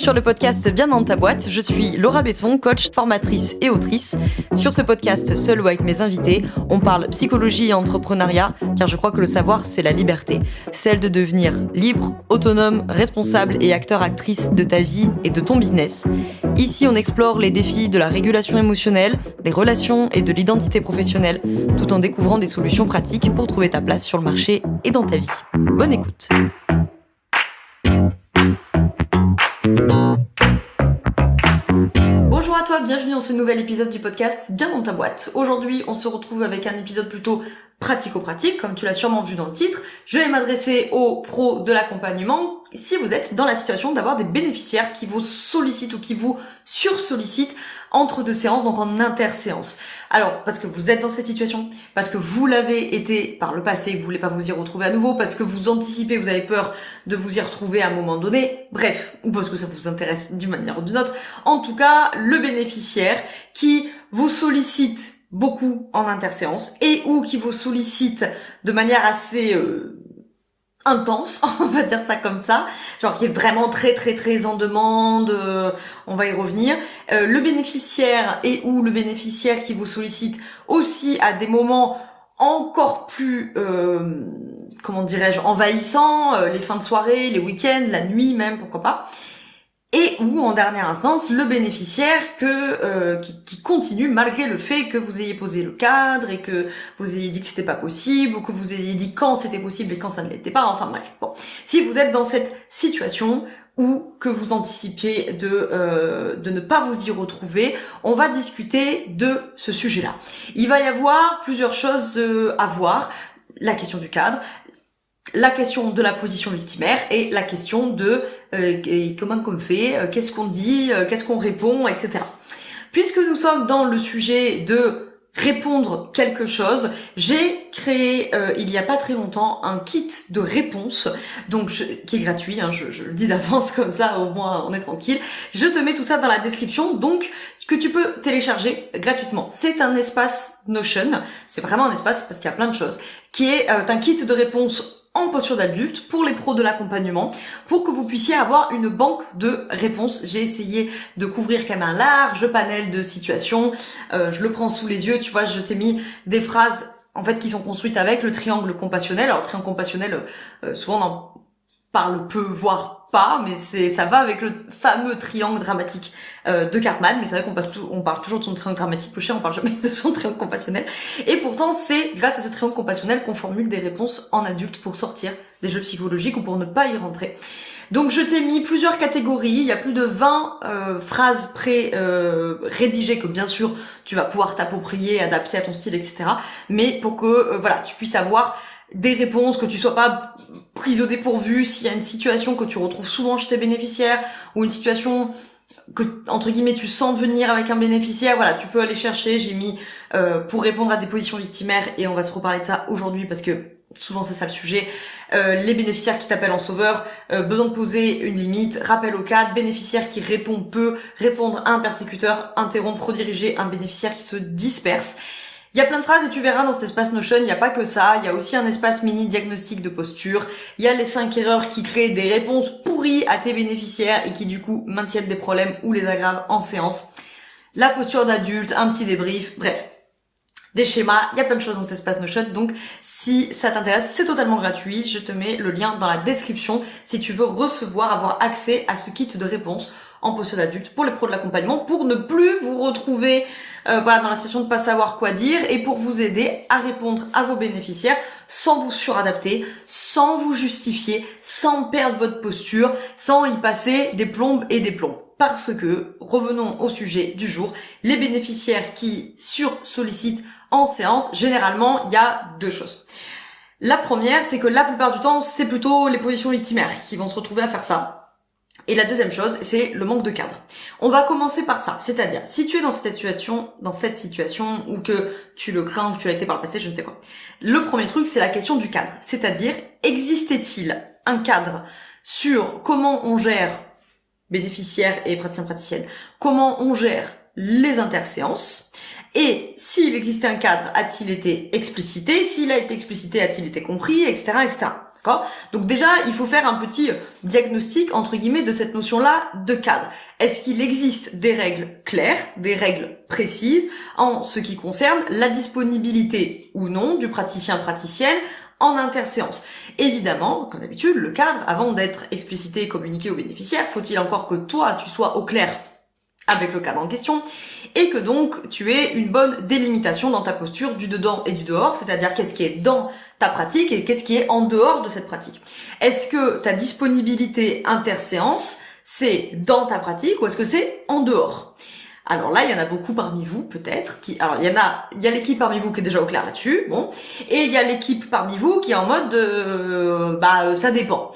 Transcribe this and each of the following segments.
sur le podcast Bien dans ta boîte, je suis Laura Besson, coach, formatrice et autrice. Sur ce podcast, seul ou avec mes invités, on parle psychologie et entrepreneuriat, car je crois que le savoir, c'est la liberté. Celle de devenir libre, autonome, responsable et acteur-actrice de ta vie et de ton business. Ici, on explore les défis de la régulation émotionnelle, des relations et de l'identité professionnelle, tout en découvrant des solutions pratiques pour trouver ta place sur le marché et dans ta vie. Bonne écoute. Bonjour à toi, bienvenue dans ce nouvel épisode du podcast Bien dans ta boîte. Aujourd'hui, on se retrouve avec un épisode plutôt pratico-pratique, comme tu l'as sûrement vu dans le titre. Je vais m'adresser aux pros de l'accompagnement si vous êtes dans la situation d'avoir des bénéficiaires qui vous sollicitent ou qui vous sursollicitent entre deux séances, donc en interséance. Alors, parce que vous êtes dans cette situation, parce que vous l'avez été par le passé, que vous voulez pas vous y retrouver à nouveau, parce que vous anticipez, vous avez peur de vous y retrouver à un moment donné, bref, ou parce que ça vous intéresse d'une manière ou d'une autre. En tout cas, le bénéficiaire qui vous sollicite beaucoup en interséance et ou qui vous sollicite de manière assez intense, on va dire ça comme ça, genre qui est vraiment très en demande, on va y revenir. Le bénéficiaire et ou le bénéficiaire qui vous sollicite aussi à des moments encore plus, comment dirais-je, envahissants, les fins de soirée, les week-ends, la nuit même, pourquoi pas. Et ou en dernière instance le bénéficiaire qui continue malgré le fait que vous ayez posé le cadre et que vous ayez dit que c'était pas possible ou que vous ayez dit quand c'était possible et quand ça ne l'était pas, enfin bref. Bon, si vous êtes dans cette situation ou que vous anticipez de ne pas vous y retrouver, on va discuter de ce sujet-là. Il va y avoir plusieurs choses à voir, la question du cadre, la question de la position victimaire et la question de comment on fait, qu'est-ce qu'on dit, qu'est-ce qu'on répond, etc. Puisque nous sommes dans le sujet de répondre quelque chose, j'ai créé il y a pas très longtemps un kit de réponse, donc qui est gratuit, hein, je le dis d'avance comme ça au moins on est tranquille. Je te mets tout ça dans la description, donc que tu peux télécharger gratuitement. C'est un espace Notion, c'est vraiment un espace parce qu'il y a plein de choses, qui est un kit de réponse en posture d'adulte pour les pros de l'accompagnement, pour que vous puissiez avoir une banque de réponses. J'ai essayé de couvrir quand même un large panel de situations. Je le prends sous les yeux, tu vois, je t'ai mis des phrases en fait qui sont construites avec le triangle compassionnel. Alors triangle compassionnel, souvent on en parle peu, voire pas, mais ça va avec le fameux triangle dramatique de Karpman, mais c'est vrai qu'on parle toujours de son triangle dramatique, on parle jamais de son triangle compassionnel, et pourtant c'est grâce à ce triangle compassionnel qu'on formule des réponses en adulte pour sortir des jeux psychologiques ou pour ne pas y rentrer. Donc je t'ai mis plusieurs catégories, il y a plus de 20 phrases rédigées que bien sûr tu vas pouvoir t'approprier, adapter à ton style, etc. Mais pour que voilà, tu puisses avoir des réponses, que tu sois pas prise au dépourvu s'il y a une situation que tu retrouves souvent chez tes bénéficiaires ou une situation que entre guillemets tu sens venir avec un bénéficiaire, voilà, tu peux aller chercher. J'ai mis pour répondre à des positions victimaires et on va se reparler de ça aujourd'hui parce que souvent c'est ça le sujet. Les bénéficiaires qui t'appellent en sauveur, besoin de poser une limite, rappel au cadre, bénéficiaire qui répond peu, répondre à un persécuteur, interrompre, rediriger un bénéficiaire qui se disperse. Il y a plein de phrases et tu verras dans cet espace Notion, il n'y a pas que ça, il y a aussi un espace mini diagnostic de posture, il y a les 5 erreurs qui créent des réponses pourries à tes bénéficiaires et qui du coup maintiennent des problèmes ou les aggravent en séance, la posture d'adulte, un petit débrief, bref, des schémas, il y a plein de choses dans cet espace Notion, donc si ça t'intéresse, c'est totalement gratuit, je te mets le lien dans la description si tu veux avoir accès à ce kit de réponses en posture d'adulte pour les pros de l'accompagnement, pour ne plus vous retrouver dans la situation de pas savoir quoi dire et pour vous aider à répondre à vos bénéficiaires sans vous suradapter, sans vous justifier, sans perdre votre posture, sans y passer des plombes et des plombs. Parce que, revenons au sujet du jour, les bénéficiaires qui sursollicitent en séance, généralement, il y a deux choses. La première, c'est que la plupart du temps, c'est plutôt les positions victimaires qui vont se retrouver à faire ça. Et la deuxième chose, c'est le manque de cadre. On va commencer par ça, c'est-à-dire si tu es dans cette situation ou que tu le crains, ou que tu l'as été par le passé, je ne sais quoi. Le premier truc, c'est la question du cadre, c'est-à-dire existait-il un cadre sur comment on gère bénéficiaires et praticiens-praticiennes, comment on gère les interséances, et s'il existait un cadre, a-t-il été explicité, s'il a été explicité, a-t-il été compris, etc., etc. D'accord ? Donc déjà, il faut faire un petit diagnostic, entre guillemets, de cette notion-là de cadre. Est-ce qu'il existe des règles claires, des règles précises en ce qui concerne la disponibilité ou non du praticien-praticienne en interséance? Évidemment, comme d'habitude, le cadre, avant d'être explicité et communiqué aux bénéficiaires, faut-il encore que toi, tu sois au clair avec le cadre en question, et que donc tu aies une bonne délimitation dans ta posture du dedans et du dehors, c'est-à-dire qu'est-ce qui est dans ta pratique et qu'est-ce qui est en dehors de cette pratique. Est-ce que ta disponibilité interséance, c'est dans ta pratique ou est-ce que c'est en dehors? Alors là, il y en a beaucoup parmi vous, peut-être, alors il y a l'équipe parmi vous qui est déjà au clair là-dessus, bon, et il y a l'équipe parmi vous qui est en mode, ça dépend.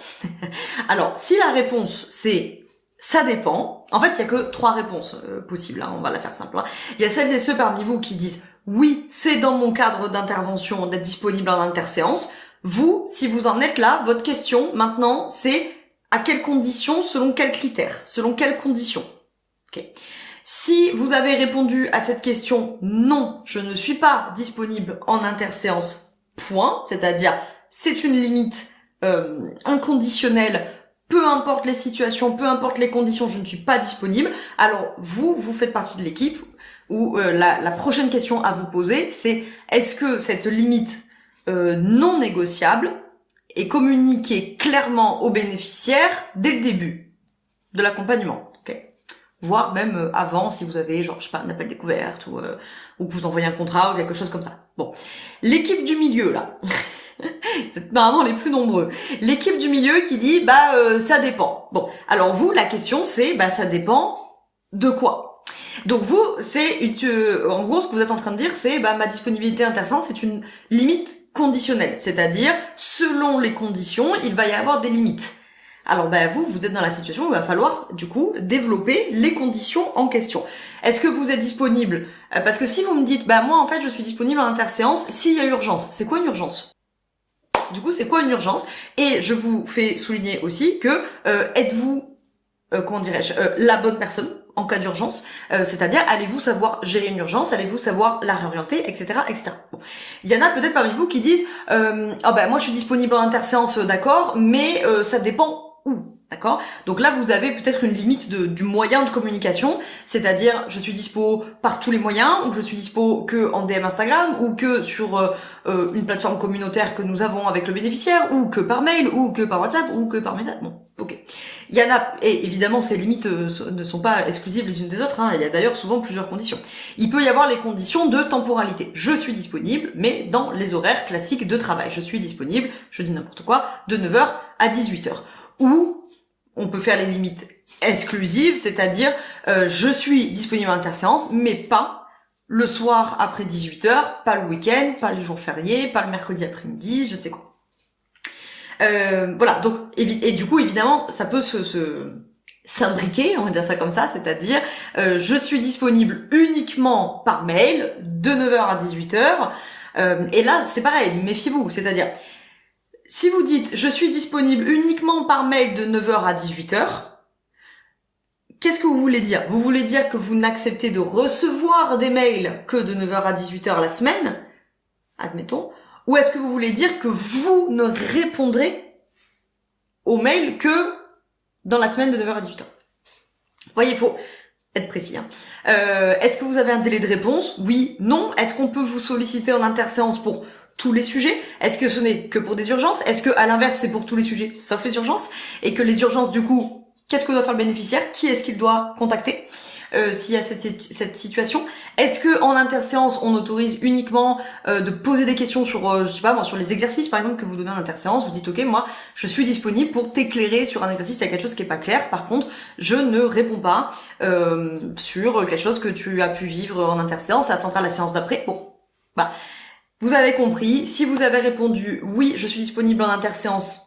Alors, si la réponse c'est ça dépend. En fait, il y a que 3 réponses possibles. On va la faire simple. Il y a celles et ceux parmi vous qui disent oui, c'est dans mon cadre d'intervention d'être disponible en interséance. Vous, si vous en êtes là, votre question maintenant, c'est à quelles conditions, selon quels critères, selon quelles conditions. Okay. Si vous avez répondu à cette question non, je ne suis pas disponible en interséance. Point. C'est-à-dire, c'est une limite inconditionnelle. Peu importe les situations, peu importe les conditions, je ne suis pas disponible. Alors vous faites partie de l'équipe où la prochaine question à vous poser, c'est est-ce que cette limite non négociable est communiquée clairement aux bénéficiaires dès le début de l'accompagnement, okay. Voire même avant, si vous avez genre je sais pas un appel découverte ou que vous envoyez un contrat ou quelque chose comme ça. Bon, l'équipe du milieu là. C'est normalement les plus nombreux. L'équipe du milieu qui dit ça dépend. Bon, alors vous la question c'est ça dépend de quoi. Donc vous c'est en gros ce que vous êtes en train de dire c'est ma disponibilité interséance c'est une limite conditionnelle, c'est-à-dire selon les conditions, il va y avoir des limites. Alors vous êtes dans la situation où il va falloir du coup développer les conditions en question. Est-ce que vous êtes disponible parce que si vous me dites moi en fait je suis disponible en interséance s'il y a urgence. C'est quoi une urgence? Du coup, c'est quoi une urgence? Et je vous fais souligner aussi que êtes-vous, la bonne personne en cas d'urgence? C'est-à-dire, allez-vous savoir gérer une urgence? Allez-vous savoir la réorienter, etc., etc. Bon. Il y en a peut-être parmi vous qui disent moi je suis disponible en interséance, d'accord, mais ça dépend où. D'accord? Donc là, vous avez peut-être une limite du moyen de communication, c'est-à-dire je suis dispo par tous les moyens, ou je suis dispo que en DM Instagram, ou que sur une plateforme communautaire que nous avons avec le bénéficiaire, ou que par mail, ou que par WhatsApp, ou que par message. Bon, ok. Il y en a, et évidemment ces limites ne sont pas exclusives les unes des autres, il y a d'ailleurs souvent plusieurs conditions. Il peut y avoir les conditions de temporalité. Je suis disponible, mais dans les horaires classiques de travail. Je suis disponible, je dis n'importe quoi, de 9h à 18h. Ou on peut faire les limites exclusives, c'est-à-dire je suis disponible en interséance, mais pas le soir après 18h, pas le week-end, pas les jours fériés, pas le mercredi après-midi, je sais quoi. Voilà, donc et du coup évidemment ça peut s'imbriquer, on va dire ça comme ça, c'est-à-dire je suis disponible uniquement par mail de 9h à 18h, et là c'est pareil, méfiez-vous, c'est-à-dire si vous dites « je suis disponible uniquement par mail de 9h à 18h », qu'est-ce que vous voulez dire? Vous voulez dire que vous n'acceptez de recevoir des mails que de 9h à 18h la semaine, admettons, ou est-ce que vous voulez dire que vous ne répondrez aux mails que dans la semaine de 9h à 18h? Vous voyez, il faut être précis. Est-ce que vous avez un délai de réponse? Oui, non. Est-ce qu'on peut vous solliciter en interséance pour tous les sujets? Est-ce que ce n'est que pour des urgences? Est-ce que à l'inverse c'est pour tous les sujets sauf les urgences? Et que les urgences du coup, qu'est-ce que doit faire le bénéficiaire? Qui est-ce qu'il doit contacter s'il y a cette situation? Est-ce que en interséance on autorise uniquement de poser des questions sur je sais pas moi, sur les exercices par exemple que vous donnez en interséance? Vous dites ok, moi je suis disponible pour t'éclairer sur un exercice, il y a quelque chose qui est pas clair, par contre je ne réponds pas sur quelque chose que tu as pu vivre en interséance, ça attendra la séance d'après. Bon, vous avez compris. Si vous avez répondu oui, je suis disponible en interséance,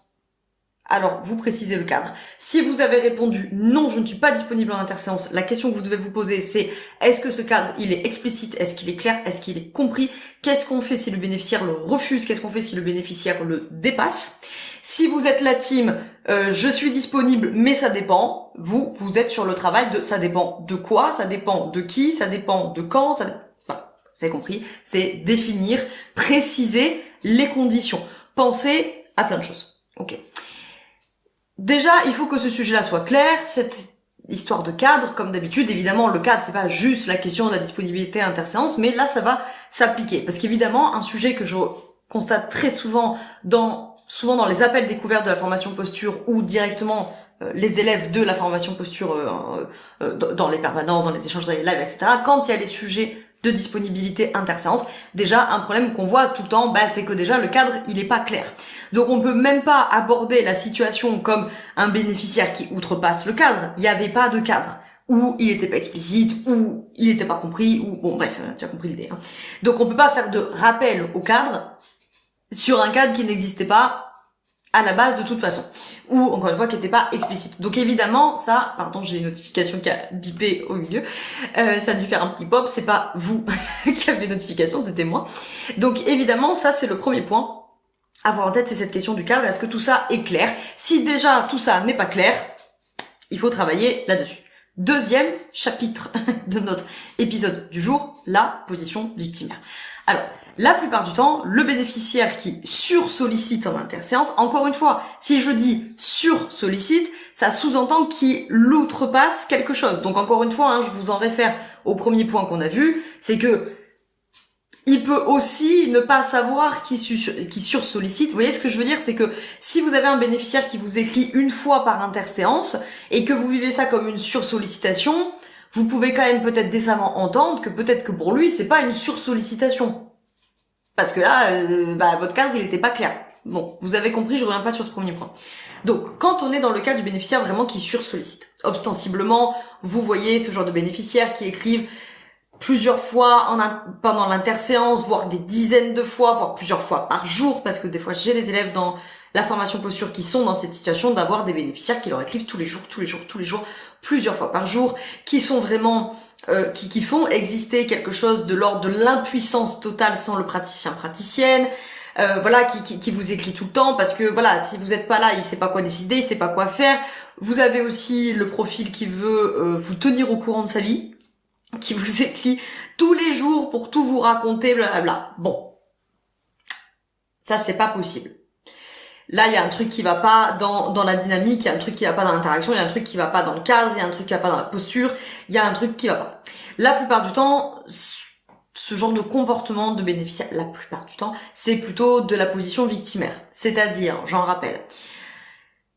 alors vous précisez le cadre. Si vous avez répondu non, je ne suis pas disponible en interséance, la question que vous devez vous poser c'est est-ce que ce cadre il est explicite, est-ce qu'il est clair, est-ce qu'il est compris, qu'est-ce qu'on fait si le bénéficiaire le refuse, qu'est-ce qu'on fait si le bénéficiaire le dépasse. Si vous êtes la team je suis disponible mais ça dépend, vous êtes sur le travail de ça dépend de quoi, ça dépend de qui, ça dépend de quand, ça voilà, vous avez compris, c'est définir, préciser les conditions. Pensez à plein de choses. Ok. Déjà, il faut que ce sujet-là soit clair. Cette histoire de cadre, comme d'habitude, évidemment, le cadre, c'est pas juste la question de la disponibilité interséance, mais là, ça va s'appliquer. Parce qu'évidemment, un sujet que je constate très souvent dans les appels découvertes de la formation posture ou directement les élèves de la formation posture dans les permanences, dans les échanges, dans les lives, etc. Quand il y a les sujets de disponibilité interséance, déjà un problème qu'on voit tout le temps, c'est que déjà le cadre il est pas clair. Donc on peut même pas aborder la situation comme un bénéficiaire qui outrepasse le cadre. Il n'y avait pas de cadre, ou il était pas explicite, ou il était pas compris, ou bon bref, tu as compris l'idée. Donc on peut pas faire de rappel au cadre sur un cadre qui n'existait pas à la base de toute façon, ou encore une fois qui n'était pas explicite. Donc évidemment ça, pardon, j'ai une notification qui a bipé au milieu, ça a dû faire un petit pop, c'est pas vous qui avez notification, c'était moi. Donc évidemment ça c'est le premier point à avoir en tête, c'est cette question du cadre, est-ce que tout ça est clair? Si déjà tout ça n'est pas clair, il faut travailler là-dessus. Deuxième chapitre de notre épisode du jour, la position victimaire. Alors, la plupart du temps, le bénéficiaire qui sursollicite en interséance, encore une fois, si je dis sursollicite, ça sous-entend qu'il outrepasse quelque chose. Donc encore une fois, je vous en réfère au premier point qu'on a vu, c'est que il peut aussi ne pas savoir qui sursollicite. Vous voyez ce que je veux dire? C'est que si vous avez un bénéficiaire qui vous écrit une fois par interséance et que vous vivez ça comme une sursollicitation, vous pouvez quand même peut-être décemment entendre que peut-être que pour lui, c'est pas une sursollicitation. Parce que là, votre cadre, il était pas clair. Bon, vous avez compris, je reviens pas sur ce premier point. Donc, quand on est dans le cas du bénéficiaire vraiment qui sursollicite, ostensiblement, vous voyez ce genre de bénéficiaires qui écrivent plusieurs fois pendant l'interséance, voire des dizaines de fois, voire plusieurs fois par jour, parce que des fois j'ai des élèves dans la formation posture qui sont dans cette situation d'avoir des bénéficiaires qui leur écrivent tous les jours, plusieurs fois par jour, qui sont vraiment qui font exister quelque chose de l'ordre de l'impuissance totale sans le praticienne, qui vous écrit tout le temps parce que voilà, si vous êtes pas là, il sait pas quoi décider, il sait pas quoi faire. Vous avez aussi le profil qui veut vous tenir au courant de sa vie, qui vous écrit tous les jours pour tout vous raconter, blablabla. Bon. Ça, c'est pas possible. Là, il y a un truc qui va pas dans la dynamique, il y a un truc qui va pas dans l'interaction, il y a un truc qui va pas dans le cadre, il y a un truc qui va pas dans la posture, il y a un truc qui va pas. La plupart du temps, ce genre de comportement de bénéficiaire, la plupart du temps, c'est plutôt de la position victimaire. C'est-à-dire, j'en rappelle,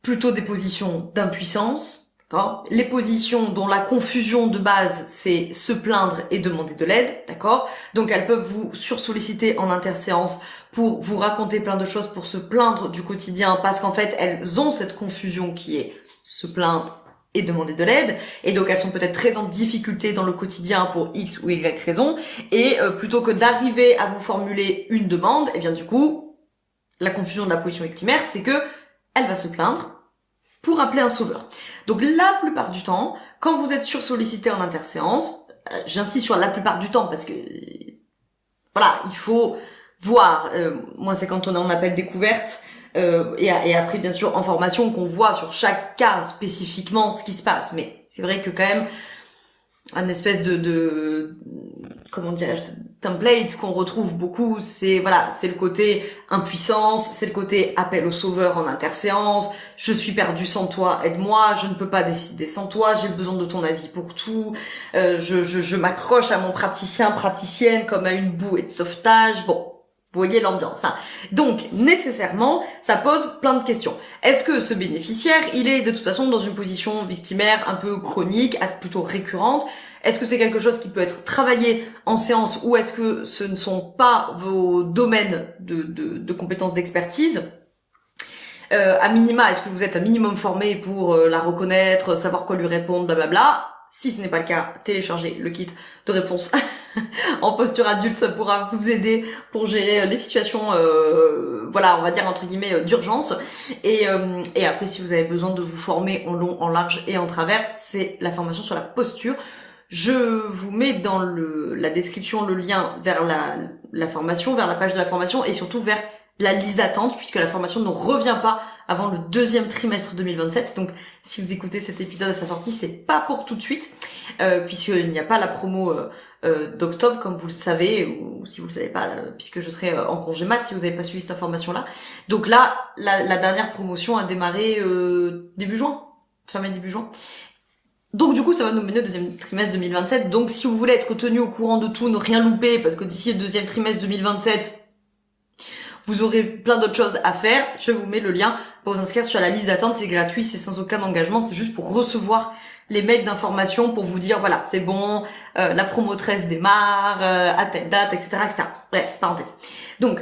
plutôt des positions d'impuissance, d'accord ? Les positions dont la confusion de base, c'est se plaindre et demander de l'aide, d'accord ? Donc elles peuvent vous sursolliciter en interséance pour vous raconter plein de choses, pour se plaindre du quotidien, parce qu'en fait, elles ont cette confusion qui est se plaindre et demander de l'aide, et donc elles sont peut-être très en difficulté dans le quotidien pour X ou Y raison, et plutôt que d'arriver à vous formuler une demande, et bien du coup, la confusion de la position victimaire, c'est que elle va se plaindre pour appeler un sauveur. Donc la plupart du temps, quand vous êtes sursollicité en interséance, j'insiste sur la plupart du temps, parce que voilà, il faut voir, moi c'est quand on est en appel découverte, et après bien sûr en formation qu'on voit sur chaque cas spécifiquement ce qui se passe, mais c'est vrai que quand même un espèce de comment dirais-je, template qu'on retrouve beaucoup, c'est le côté impuissance, c'est le côté appel au sauveur en interséance, je suis perdu sans toi, aide-moi, je ne peux pas décider sans toi, j'ai besoin de ton avis pour tout, je m'accroche à mon praticienne comme à une bouée de sauvetage, bon. Vous voyez l'ambiance, hein. Donc, nécessairement, ça pose plein de questions. Est-ce que ce bénéficiaire, il est de toute façon dans une position victimaire un peu chronique, plutôt récurrente? Est-ce que c'est quelque chose qui peut être travaillé en séance ou est-ce que ce ne sont pas vos domaines de compétences d'expertise? À minima, est-ce que vous êtes un minimum formé pour la reconnaître, savoir quoi lui répondre, blablabla? Si ce n'est pas le cas, téléchargez le kit de réponse en posture adulte, ça pourra vous aider pour gérer les situations, on va dire entre guillemets d'urgence. Et après, si vous avez besoin de vous former en long, en large et en travers, c'est la formation sur la posture. Je vous mets dans la description le lien vers la formation, vers la page de la formation et surtout vers la liste d'attente puisque la formation ne revient pas avant le deuxième trimestre 2027. Donc, si vous écoutez cet épisode à sa sortie, c'est pas pour tout de suite puisqu'il n'y a pas la promo d'octobre, comme vous le savez, ou si vous le savez pas, puisque je serai en congé mat, si vous n'avez pas suivi cette information-là. Donc là, la dernière promotion a démarré début juin, fin mai début juin. Donc du coup, ça va nous mener au deuxième trimestre 2027. Donc si vous voulez être tenu au courant de tout, ne rien louper, parce que d'ici le deuxième trimestre 2027, vous aurez plein d'autres choses à faire. Je vous mets le lien pour vous inscrire sur la liste d'attente. C'est gratuit, c'est sans aucun engagement. C'est juste pour recevoir les mails d'information pour vous dire, voilà, c'est bon, la promo 13 démarre, à telle date, etc., etc. Bref, parenthèse. Donc,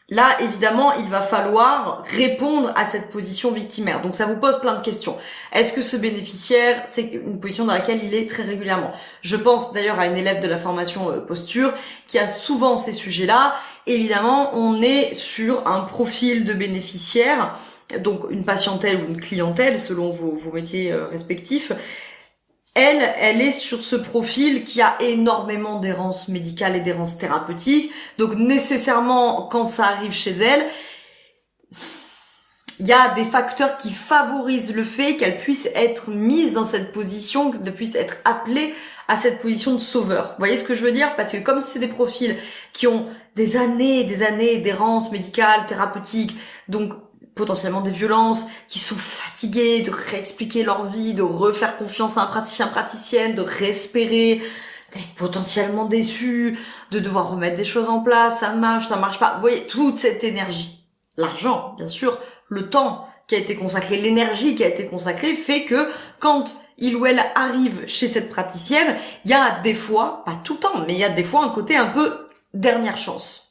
là, évidemment, il va falloir répondre à cette position victimaire. Donc, ça vous pose plein de questions. Est-ce que ce bénéficiaire, c'est une position dans laquelle il est très régulièrement? Je pense d'ailleurs à une élève de la formation posture qui a souvent ces sujets-là. Évidemment, on est sur un profil de bénéficiaire, donc une patientèle ou une clientèle selon vos métiers respectifs. Elle est sur ce profil qui a énormément d'errance médicale et d'errance thérapeutique. Donc nécessairement, quand ça arrive chez elle, il y a des facteurs qui favorisent le fait qu'elle puisse être mise dans cette position, qu'elle puisse être appelée à cette position de sauveur. Vous voyez ce que je veux dire? Parce que comme c'est des profils qui ont des années d'errance médicale, thérapeutique, donc potentiellement des violences, qui sont fatigués de réexpliquer leur vie, de refaire confiance à un praticien, praticienne, de réespérer, d'être potentiellement déçus, de devoir remettre des choses en place, ça marche pas. Vous voyez, toute cette énergie. L'argent, bien sûr, le temps qui a été consacré, l'énergie qui a été consacrée fait que quand il ou elle arrive chez cette praticienne, il y a des fois, pas tout le temps, mais il y a des fois un côté un peu dernière chance.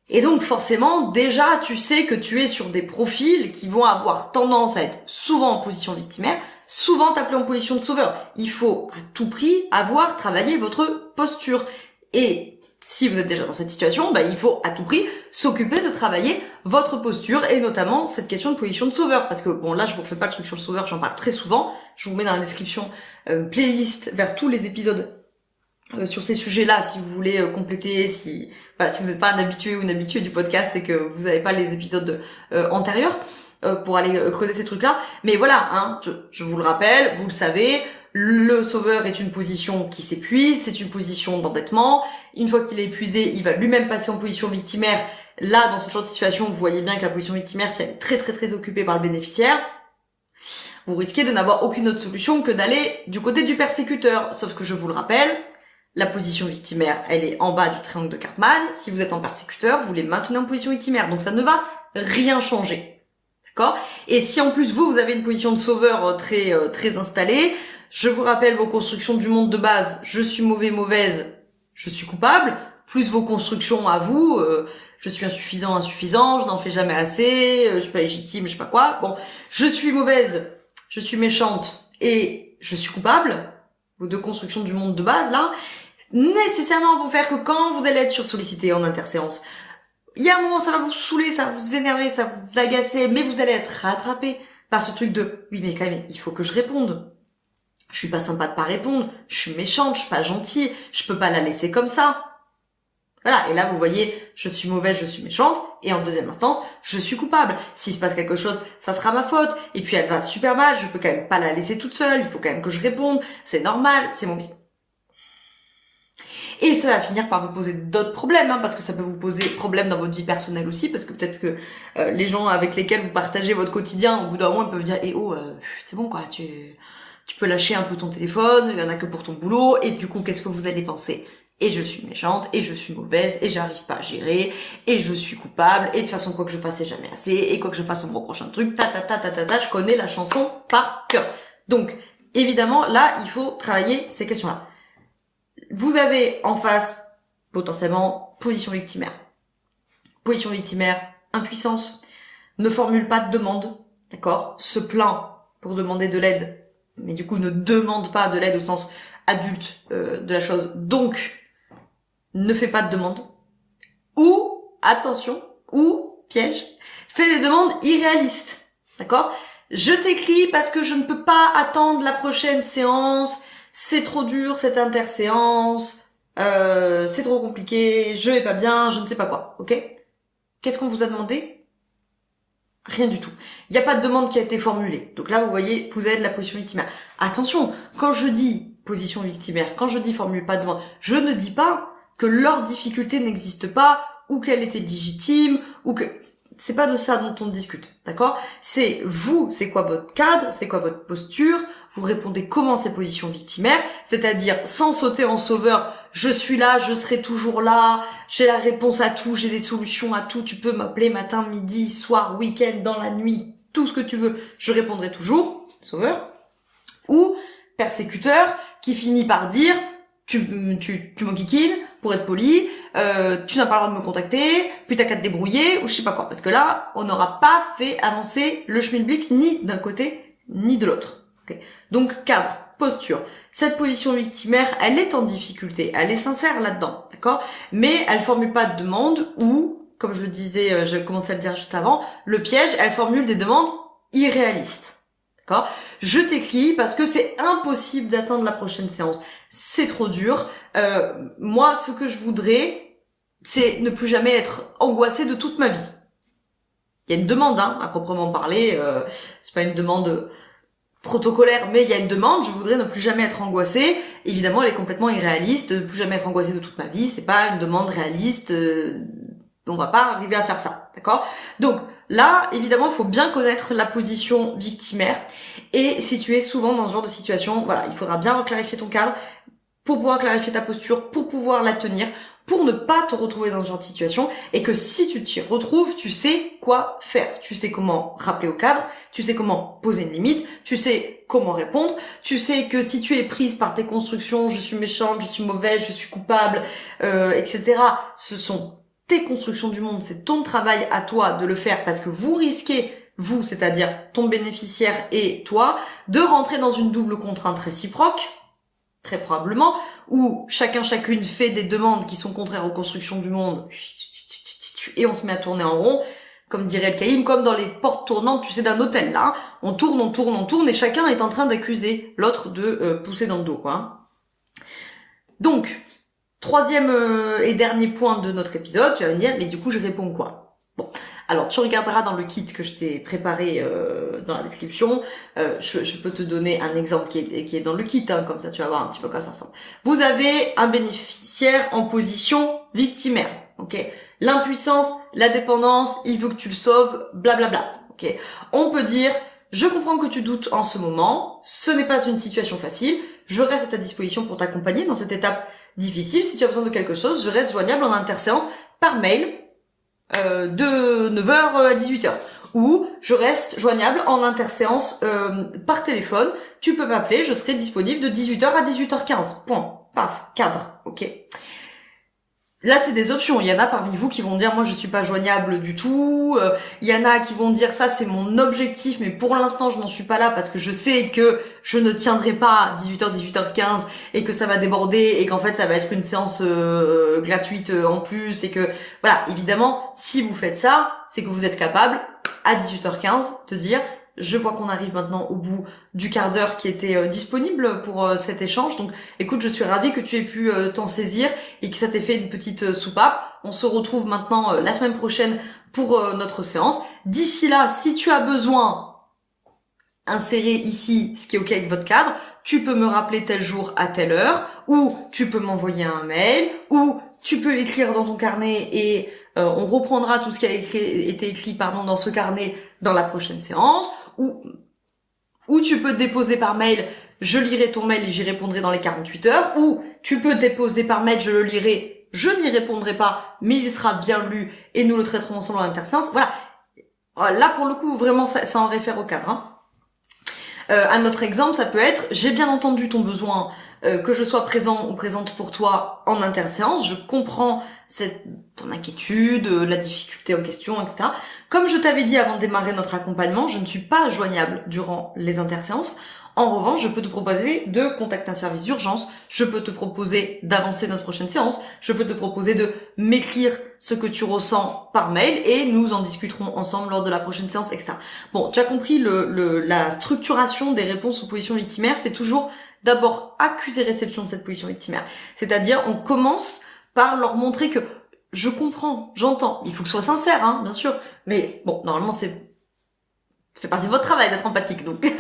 Et donc forcément, déjà, tu sais que tu es sur des profils qui vont avoir tendance à être souvent en position victimaire, souvent t'appeler en position de sauveur. Il faut à tout prix avoir travaillé votre posture. Et si vous êtes déjà dans cette situation, il faut à tout prix s'occuper de travailler votre posture et notamment cette question de position de sauveur. Parce que bon, là, je vous refais pas le truc sur le sauveur, j'en parle très souvent. Je vous mets dans la description playlist vers tous les épisodes sur ces sujets-là, si vous voulez compléter, si vous n'êtes pas un habitué ou une habituée du podcast et que vous n'avez pas les épisodes antérieurs pour aller creuser ces trucs-là. Mais voilà, hein, je vous le rappelle, vous le savez, le sauveur est une position qui s'épuise, c'est une position d'endettement. Une fois qu'il est épuisé, il va lui-même passer en position victimaire. Là, dans ce genre de situation, vous voyez bien que la position victimaire, c'est très très très occupée par le bénéficiaire. Vous risquez de n'avoir aucune autre solution que d'aller du côté du persécuteur. Sauf que je vous le rappelle, la position victimaire, elle est en bas du triangle de Karpman. Si vous êtes en persécuteur, vous les maintenez en position victimaire. Donc ça ne va rien changer. D'accord? Et si en plus vous avez une position de sauveur très très installée, je vous rappelle vos constructions du monde de base. Je suis mauvais, mauvaise, je suis coupable. Plus vos constructions à vous, je suis insuffisant, je n'en fais jamais assez, je suis pas légitime, je sais pas quoi. Bon, je suis mauvaise, je suis méchante et je suis coupable. Vos deux constructions du monde de base là, nécessairement vont faire que quand vous allez être sursollicité en interséance, il y a un moment ça va vous saouler, ça va vous énerver, ça va vous agacer, mais vous allez être rattrapé par ce truc de oui mais quand même il faut que je réponde. Je suis pas sympa de pas répondre, je suis méchante, je suis pas gentille, je peux pas la laisser comme ça. Voilà, et là vous voyez, je suis mauvaise, je suis méchante, et en deuxième instance, je suis coupable. S'il se passe quelque chose, ça sera ma faute, et puis elle va super mal, je peux quand même pas la laisser toute seule, il faut quand même que je réponde, c'est normal, c'est mon bien. Et ça va finir par vous poser d'autres problèmes, hein, parce que ça peut vous poser problème dans votre vie personnelle aussi, parce que peut-être que les gens avec lesquels vous partagez votre quotidien, au bout d'un moment, ils peuvent dire c'est bon quoi, tu peux lâcher un peu ton téléphone, il y en a que pour ton boulot, et du coup, qu'est-ce que vous allez penser? Et je suis méchante, et je suis mauvaise, et j'arrive pas à gérer, et je suis coupable, et de toute façon, quoi que je fasse, c'est jamais assez, et quoi que je fasse, on me reproche un truc, je connais la chanson par cœur. Donc, évidemment, là, il faut travailler ces questions-là. Vous avez en face, potentiellement, position victimaire. Position victimaire, impuissance, ne formule pas de demande, d'accord? Se plaint pour demander de l'aide, mais du coup ne demande pas de l'aide au sens adulte de la chose, donc ne fait pas de demande. Ou, attention, ou, piège, fait des demandes irréalistes, d'accord? Je t'écris parce que je ne peux pas attendre la prochaine séance, c'est trop dur cette interséance, c'est trop compliqué, je vais pas bien, je ne sais pas quoi, ok? Qu'est-ce qu'on vous a demandé? Rien du tout. Il n'y a pas de demande qui a été formulée. Donc là, vous voyez, vous avez de la position victimaire. Attention, quand je dis position victimaire. Quand je dis formule pas de demande, je ne dis pas que leur difficulté n'existe pas, ou qu'elle était légitime, ou que... C'est pas de ça dont on discute, d'accord? C'est vous, c'est quoi votre cadre, c'est quoi votre posture, vous répondez comment ces positions victimaires, c'est-à-dire sans sauter en sauveur, je suis là, je serai toujours là, j'ai la réponse à tout, j'ai des solutions à tout, tu peux m'appeler matin, midi, soir, week-end, dans la nuit, tout ce que tu veux, je répondrai toujours, sauveur. Ou persécuteur qui finit par dire tu m'enquiquines pour être poli, tu n'as pas le droit de me contacter, puis t'as qu'à te débrouiller, ou je sais pas quoi. Parce que là, on n'aura pas fait avancer le schmilblick ni d'un côté, ni de l'autre. Okay. Donc, cadre, posture. Cette position victimaire, elle est en difficulté, elle est sincère là-dedans, d'accord? Mais elle formule pas de demande ou, comme je le disais, j'ai commencé à le dire juste avant, le piège, elle formule des demandes irréalistes. D'accord ? Je t'écris parce que c'est impossible d'attendre la prochaine séance. C'est trop dur. Moi, ce que je voudrais, c'est ne plus jamais être angoissée de toute ma vie. Il y a une demande, à proprement parler. C'est pas une demande protocolaire, mais il y a une demande. Je voudrais ne plus jamais être angoissée. Évidemment, elle est complètement irréaliste. Ne plus jamais être angoissée de toute ma vie. C'est pas une demande réaliste. On va pas arriver à faire ça. D'accord ? Donc, là, évidemment, il faut bien connaître la position victimaire et si tu es souvent dans ce genre de situation, voilà, il faudra bien clarifier ton cadre pour pouvoir clarifier ta posture, pour pouvoir la tenir, pour ne pas te retrouver dans ce genre de situation et que si tu t'y retrouves, tu sais quoi faire. Tu sais comment rappeler au cadre, tu sais comment poser une limite, tu sais comment répondre, tu sais que si tu es prise par tes constructions, je suis méchante, je suis mauvaise, je suis coupable, etc. Ce sont tes constructions du monde, c'est ton travail à toi de le faire parce que vous risquez, vous, c'est-à-dire ton bénéficiaire et toi, de rentrer dans une double contrainte réciproque, très probablement, où chacune fait des demandes qui sont contraires aux constructions du monde et on se met à tourner en rond, comme dirait El Caïm, comme dans les portes tournantes, tu sais, d'un hôtel là, on tourne et chacun est en train d'accuser l'autre de pousser dans le dos, quoi. Donc, troisième et dernier point de notre épisode, tu vas me dire, mais du coup, je réponds quoi? Bon, alors tu regarderas dans le kit que je t'ai préparé dans la description. Je peux te donner un exemple qui est dans le kit, comme ça tu vas voir un petit peu quoi ça ressemble. Vous avez un bénéficiaire en position victimaire, ok? L'impuissance, la dépendance, il veut que tu le sauves, blablabla, ok? On peut dire, je comprends que tu doutes en ce moment, ce n'est pas une situation facile, je reste à ta disposition pour t'accompagner dans cette étape difficile. Si tu as besoin de quelque chose, je reste joignable en interséance par mail de 9h à 18h. Ou je reste joignable en interséance par téléphone. Tu peux m'appeler, je serai disponible de 18h à 18h15. Point. Paf. Cadre. Ok. Là, c'est des options. Il y en a parmi vous qui vont dire, moi, je suis pas joignable du tout. Il y en a qui vont dire, ça, c'est mon objectif, mais pour l'instant, je n'en suis pas là parce que je sais que je ne tiendrai pas 18h, 18h15 et que ça va déborder et qu'en fait, ça va être une séance gratuite en plus et que, voilà, évidemment, si vous faites ça, c'est que vous êtes capable, à 18h15, de dire, je vois qu'on arrive maintenant au bout du quart d'heure qui était disponible pour cet échange. Donc, écoute, je suis ravie que tu aies pu t'en saisir et que ça t'ait fait une petite soupape. On se retrouve maintenant la semaine prochaine pour notre séance. D'ici là, si tu as besoin, insérer ici ce qui est OK avec votre cadre, tu peux me rappeler tel jour à telle heure, ou tu peux m'envoyer un mail, ou tu peux écrire dans ton carnet et on reprendra tout ce qui a été écrit dans ce carnet dans la prochaine séance, ou tu peux déposer par mail, je lirai ton mail et j'y répondrai dans les 48 heures, ou tu peux déposer par mail, je le lirai, je n'y répondrai pas, mais il sera bien lu et nous le traiterons ensemble en interséance. Voilà. Là, pour le coup, vraiment, ça en réfère au cadre. Un autre exemple, ça peut être, j'ai bien entendu ton besoin que je sois présent ou présente pour toi en interséance, je comprends ton inquiétude, la difficulté en question, etc. Comme je t'avais dit avant de démarrer notre accompagnement, je ne suis pas joignable durant les interséances. En revanche, je peux te proposer de contacter un service d'urgence, je peux te proposer d'avancer notre prochaine séance, je peux te proposer de m'écrire ce que tu ressens par mail et nous en discuterons ensemble lors de la prochaine séance, etc. Bon, tu as compris la structuration des réponses aux positions victimaires, c'est toujours d'abord accusé-réception de cette position victimaire. C'est-à-dire, on commence par leur montrer que je comprends, j'entends, il faut que ce soit sincère, bien sûr, mais bon, normalement fait partie de votre travail d'être empathique, donc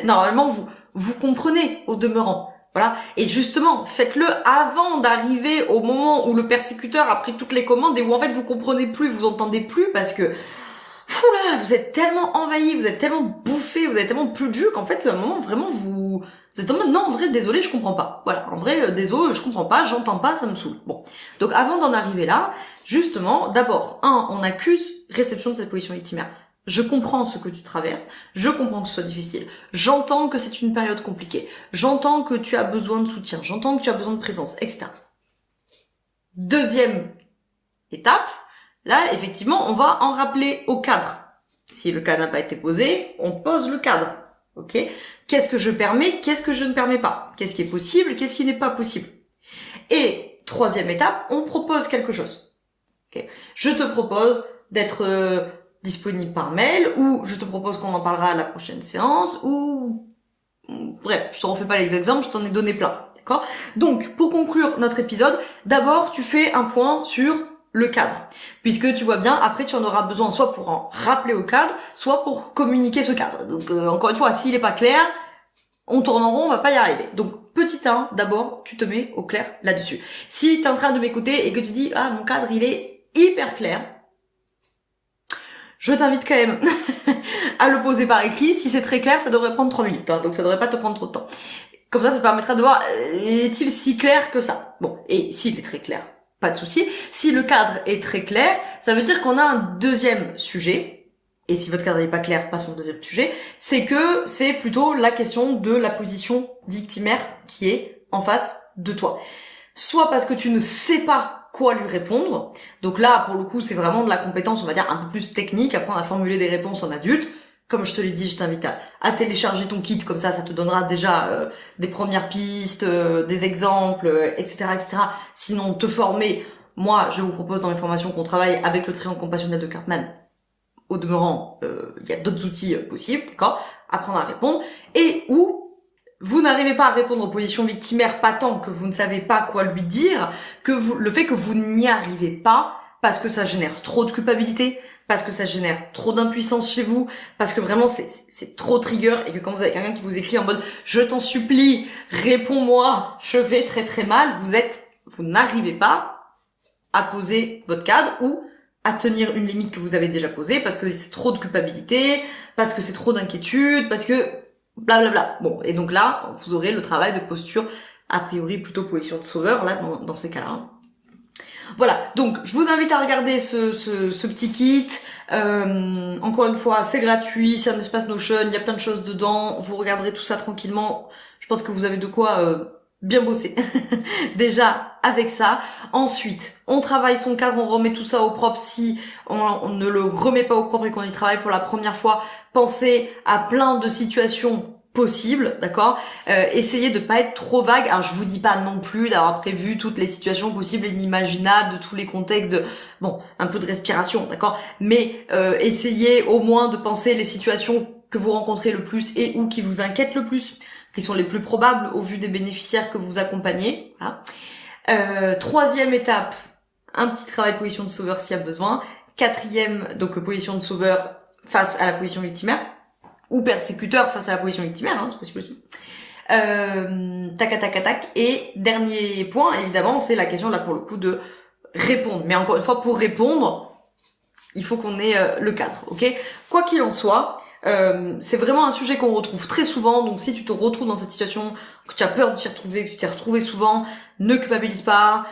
normalement vous comprenez au demeurant. Voilà. Et justement, faites-le avant d'arriver au moment où le persécuteur a pris toutes les commandes et où en fait vous comprenez plus, vous entendez plus parce que là, vous êtes tellement envahi, vous êtes tellement bouffé, vous avez tellement plus de jus qu'en fait, à un moment, vraiment, vous êtes en mode, non, en vrai, désolé, je comprends pas. Voilà, en vrai, désolé, je comprends pas, j'entends pas, ça me saoule. Bon. Donc, avant d'en arriver là, justement, d'abord, on accuse réception de cette position victimaire. Je comprends ce que tu traverses, je comprends que ce soit difficile, j'entends que c'est une période compliquée, j'entends que tu as besoin de soutien, j'entends que tu as besoin de présence, etc. Deuxième étape, là, effectivement, on va en rappeler au cadre. Si le cadre n'a pas été posé, on pose le cadre. Ok ? Qu'est-ce que je permets ? Qu'est-ce que je ne permets pas ? Qu'est-ce qui est possible ? Qu'est-ce qui n'est pas possible ? Et troisième étape, on propose quelque chose. Okay ? Je te propose d'être disponible par mail, ou je te propose qu'on en parlera à la prochaine séance, ou bref, je te refais pas les exemples, je t'en ai donné plein. D'accord ? Donc, pour conclure notre épisode, d'abord, tu fais un point sur le cadre. Puisque tu vois bien, après tu en auras besoin soit pour en rappeler au cadre, soit pour communiquer ce cadre. Donc encore une fois, s'il est pas clair, on tourne en rond, on va pas y arriver. Donc petit 1, d'abord, tu te mets au clair là-dessus. Si tu es en train de m'écouter et que tu dis « Ah, mon cadre, il est hyper clair », je t'invite quand même à le poser par écrit. Si c'est très clair, ça devrait prendre 3 minutes, hein, donc ça devrait pas te prendre trop de temps. Comme ça te permettra de voir, est-il si clair que ça ? Bon, et s'il est très clair, pas de souci. Si le cadre est très clair, ça veut dire qu'on a un deuxième sujet. Et si votre cadre n'est pas clair, passons au deuxième sujet. C'est que c'est plutôt la question de la position victimaire qui est en face de toi. Soit parce que tu ne sais pas quoi lui répondre. Donc là, pour le coup, c'est vraiment de la compétence, on va dire, un peu plus technique, apprendre à formuler des réponses en adulte. Comme je te l'ai dit, je t'invite à télécharger ton kit, comme ça te donnera déjà des premières pistes, des exemples, etc., etc. Sinon, te former, moi, je vous propose dans mes formations qu'on travaille avec le triangle compassionnel de Karpman. Au demeurant, il y a d'autres outils possibles, d'accord ? Apprendre à répondre. Et où vous n'arrivez pas à répondre aux positions victimaires, pas tant que vous ne savez pas quoi lui dire, que le fait que vous n'y arrivez pas, parce que ça génère trop de culpabilité, parce que ça génère trop d'impuissance chez vous, parce que vraiment c'est trop trigger, et que quand vous avez quelqu'un qui vous écrit en mode « Je t'en supplie, réponds-moi, je vais très très mal », vous n'arrivez pas à poser votre cadre ou à tenir une limite que vous avez déjà posée, parce que c'est trop de culpabilité, parce que c'est trop d'inquiétude, parce que blablabla. Bon, et donc là, vous aurez le travail de posture, a priori plutôt position de sauveur, là, dans ces cas-là. Voilà, donc je vous invite à regarder ce petit kit. Encore une fois, c'est gratuit, c'est un espace Notion, il y a plein de choses dedans. Vous regarderez tout ça tranquillement. Je pense que vous avez de quoi bien bosser déjà avec ça. Ensuite, on travaille son cadre, on remet tout ça au propre. Si on ne le remet pas au propre et qu'on y travaille pour la première fois, pensez à plein de situations possible, d'accord. Essayez de pas être trop vague. Alors je vous dis pas non plus d'avoir prévu toutes les situations possibles et inimaginables, de tous les contextes, un peu de respiration, d'accord. Mais essayez au moins de penser les situations que vous rencontrez le plus et ou qui vous inquiètent le plus, qui sont les plus probables au vu des bénéficiaires que vous accompagnez. Voilà. Troisième étape, un petit travail position de sauveur s'il y a besoin. Quatrième, donc position de sauveur face à la position victimaire. Ou persécuteur face à la position victimaire, c'est possible aussi. Tac. Et dernier point, évidemment, c'est la question là pour le coup de répondre. Mais encore une fois, pour répondre, il faut qu'on ait le cadre, ok ? Quoi qu'il en soit, c'est vraiment un sujet qu'on retrouve très souvent. Donc si tu te retrouves dans cette situation, que tu as peur de t'y retrouver, que tu t'y retrouvé souvent, ne culpabilise pas.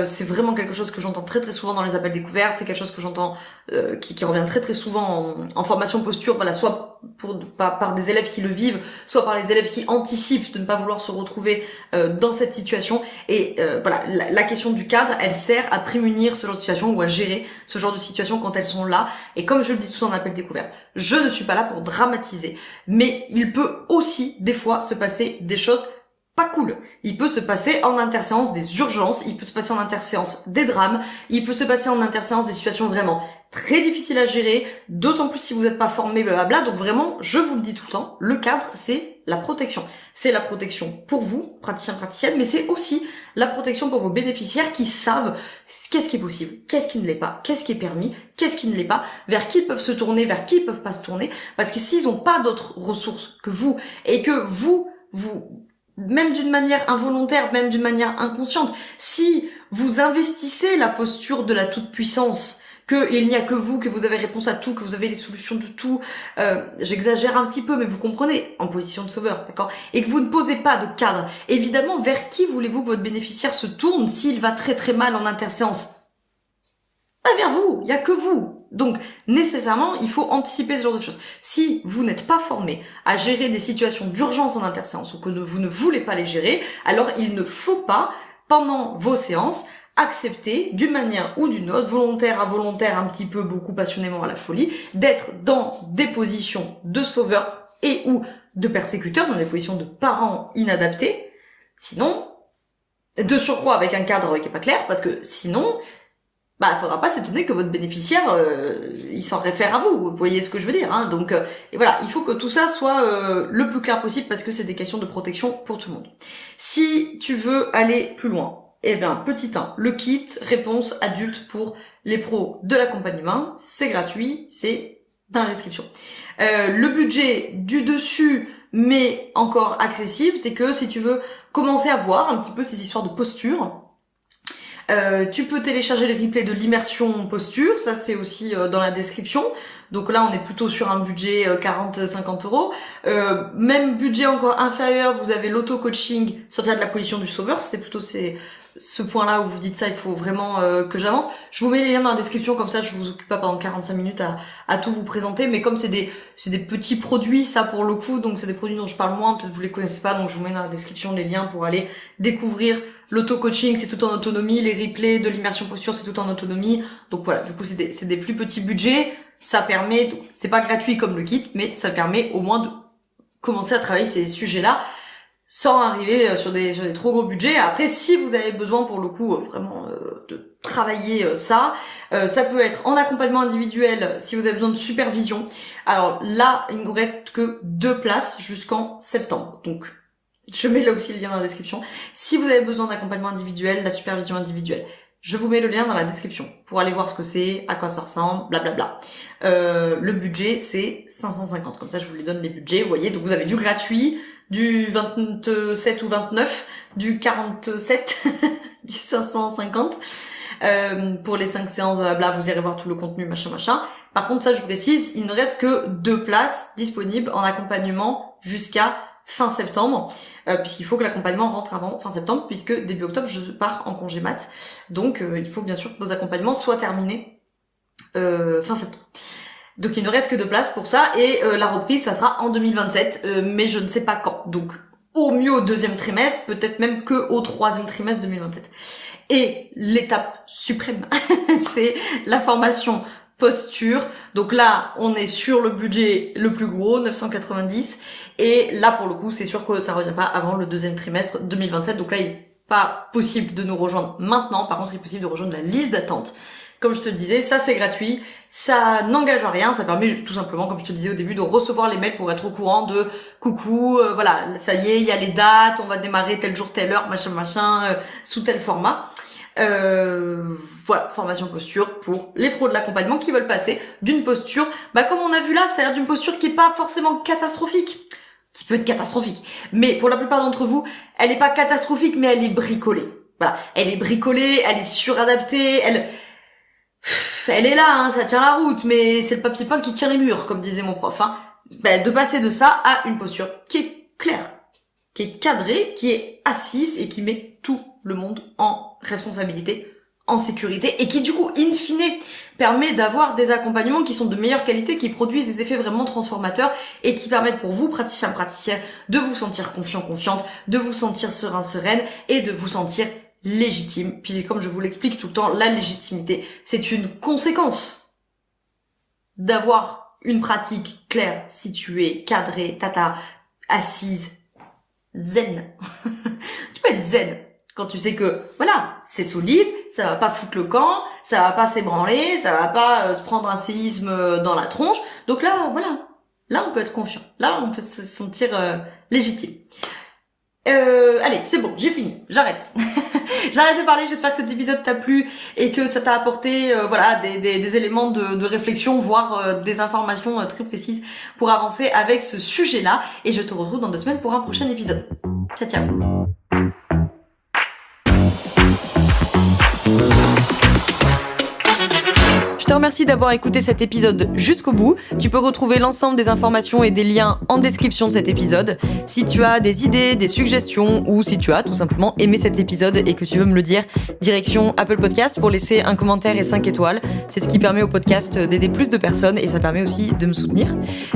C'est vraiment quelque chose que j'entends très très souvent dans les appels découvertes. C'est quelque chose que j'entends qui revient très très souvent en formation posture. Voilà, soit par des élèves qui le vivent, soit par les élèves qui anticipent de ne pas vouloir se retrouver dans cette situation. Et voilà, la question du cadre, elle sert à prémunir ce genre de situation ou à gérer ce genre de situation quand elles sont là. Et comme je le dis tout en appel découverte, je ne suis pas là pour dramatiser, mais il peut aussi des fois se passer des choses pas cool. Il peut se passer en interséance des urgences, il peut se passer en interséance des drames, il peut se passer en interséance des situations vraiment très difficiles à gérer, d'autant plus si vous n'êtes pas formé, blablabla. Donc vraiment, je vous le dis tout le temps, le cadre, c'est la protection. C'est la protection pour vous, praticiens, praticiennes, mais c'est aussi la protection pour vos bénéficiaires qui savent qu'est-ce qui est possible, qu'est-ce qui ne l'est pas, qu'est-ce qui est permis, qu'est-ce qui ne l'est pas, vers qui ils peuvent se tourner, vers qui ils peuvent pas se tourner, parce que s'ils n'ont pas d'autres ressources que vous, et que vous même d'une manière involontaire, même d'une manière inconsciente, si vous investissez la posture de la toute-puissance, que il n'y a que vous, que vous avez réponse à tout, que vous avez les solutions de tout, j'exagère un petit peu, mais vous comprenez, en position de sauveur, d'accord, et que vous ne posez pas de cadre, évidemment, vers qui voulez-vous que votre bénéficiaire se tourne s'il va très très mal en interséance? Vers vous, il n'y a que vous. Donc, nécessairement, il faut anticiper ce genre de choses. Si vous n'êtes pas formé à gérer des situations d'urgence en interséance ou que vous ne voulez pas les gérer, alors il ne faut pas, pendant vos séances, accepter d'une manière ou d'une autre, volontaire, involontaire, un petit peu, beaucoup, passionnément à la folie, d'être dans des positions de sauveur et ou de persécuteur, dans des positions de parents inadaptés. Sinon, de surcroît avec un cadre qui est pas clair, parce que sinon, faudra pas s'étonner que votre bénéficiaire, il s'en réfère à vous. Vous voyez ce que je veux dire, hein. Donc, et voilà, il faut que tout ça soit le plus clair possible parce que c'est des questions de protection pour tout le monde. Si tu veux aller plus loin, eh bien, petit 1, le kit réponse adulte pour les pros de l'accompagnement, c'est gratuit, c'est dans la description. Le budget du dessus, mais encore accessible, c'est que si tu veux commencer à voir un petit peu ces histoires de posture, tu peux télécharger les replays de l'immersion posture, ça c'est aussi dans la description. Donc là on est plutôt sur un budget 40-50 euros. Même budget encore inférieur, vous avez l'auto-coaching, sortir de la position du sauveur, c'est plutôt ce point-là où vous dites ça, il faut vraiment que j'avance. Je vous mets les liens dans la description, comme ça je vous occupe pas pendant 45 minutes à tout vous présenter, mais comme c'est des petits produits, ça pour le coup, donc c'est des produits dont je parle moins, peut-être vous les connaissez pas, donc je vous mets dans la description les liens pour aller découvrir. L'auto-coaching, c'est tout en autonomie, les replays de l'immersion posture, c'est tout en autonomie. Donc voilà, du coup c'est des plus petits budgets, ça permet, c'est pas gratuit comme le kit, mais ça permet au moins de commencer à travailler ces sujets-là sans arriver sur des trop gros budgets. Après, si vous avez besoin pour le coup vraiment de travailler ça peut être en accompagnement individuel si vous avez besoin de supervision. Alors là, il nous reste que 2 places jusqu'en septembre. Donc je mets là aussi le lien dans la description. Si vous avez besoin d'accompagnement individuel, la supervision individuelle, je vous mets le lien dans la description pour aller voir ce que c'est, à quoi ça ressemble, blablabla. Le budget, c'est 550. Comme ça, je vous les donne les budgets, vous voyez. Donc, vous avez du gratuit, du 27 ou 29, du 47, du 550. Pour les 5 séances, blabla, vous irez voir tout le contenu, machin. Par contre, ça, je précise, il ne reste que 2 places disponibles en accompagnement jusqu'à fin septembre, puisqu'il faut que l'accompagnement rentre avant fin septembre, puisque début octobre je pars en congé mat, donc il faut bien sûr que vos accompagnements soient terminés fin septembre. Donc il ne reste que 2 places pour ça, et la reprise ça sera en 2027, mais je ne sais pas quand, donc au mieux au 2e trimestre, peut-être même que au 3e trimestre 2027. Et l'étape suprême, c'est la formation posture. Donc là, on est sur le budget le plus gros, 990. Et là, pour le coup, c'est sûr que ça revient pas avant le 2e trimestre 2027. Donc là, il n'est pas possible de nous rejoindre maintenant. Par contre, il est possible de rejoindre la liste d'attente. Comme je te le disais, ça c'est gratuit, ça n'engage à rien, ça permet tout simplement, comme je te le disais au début, de recevoir les mails pour être au courant de coucou, voilà, ça y est, il y a les dates, on va démarrer tel jour, telle heure, machin, sous tel format. Voilà, formation posture pour les pros de l'accompagnement qui veulent passer d'une posture, comme on a vu là, c'est-à-dire d'une posture qui est pas forcément catastrophique, qui peut être catastrophique, mais pour la plupart d'entre vous, elle est pas catastrophique, mais elle est bricolée. Voilà, elle est bricolée, elle est suradaptée, elle est là, hein, ça tient la route, mais c'est le papier peint qui tient les murs, comme disait mon prof. Hein. De passer de ça à une posture qui est claire, qui est cadrée, qui est assise et qui met tout le monde en responsabilité, en sécurité, et qui du coup, in fine, permet d'avoir des accompagnements qui sont de meilleure qualité, qui produisent des effets vraiment transformateurs et qui permettent pour vous, praticiens, praticiennes, de vous sentir confiant, confiante, de vous sentir serein, sereine et de vous sentir légitime, puisque comme je vous l'explique tout le temps, la légitimité, c'est une conséquence d'avoir une pratique claire, située, cadrée, assise, zen. Tu peux être zen quand tu sais que, voilà, c'est solide, ça va pas foutre le camp, ça va pas s'ébranler, ça va pas se prendre un séisme dans la tronche, donc là, voilà, là on peut être confiant, là on peut se sentir légitime. Allez, c'est bon, j'ai fini, j'arrête. J'arrête de parler, j'espère que cet épisode t'a plu et que ça t'a apporté des éléments de réflexion, voire des informations très précises pour avancer avec ce sujet-là. Et je te retrouve dans 2 semaines pour un prochain épisode. Ciao, ciao. Je te remercie d'avoir écouté cet épisode jusqu'au bout. Tu peux retrouver l'ensemble des informations et des liens en description de cet épisode. Si tu as des idées, des suggestions ou si tu as tout simplement aimé cet épisode et que tu veux me le dire, direction Apple Podcast pour laisser un commentaire et 5 étoiles. C'est ce qui permet au podcast d'aider plus de personnes et ça permet aussi de me soutenir.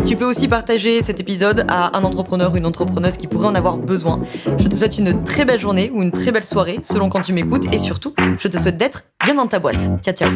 Tu peux aussi partager cet épisode à un entrepreneur ou une entrepreneuse qui pourrait en avoir besoin. Je te souhaite une très belle journée ou une très belle soirée selon quand tu m'écoutes et surtout, je te souhaite d'être bien dans ta boîte. Ciao, ciao.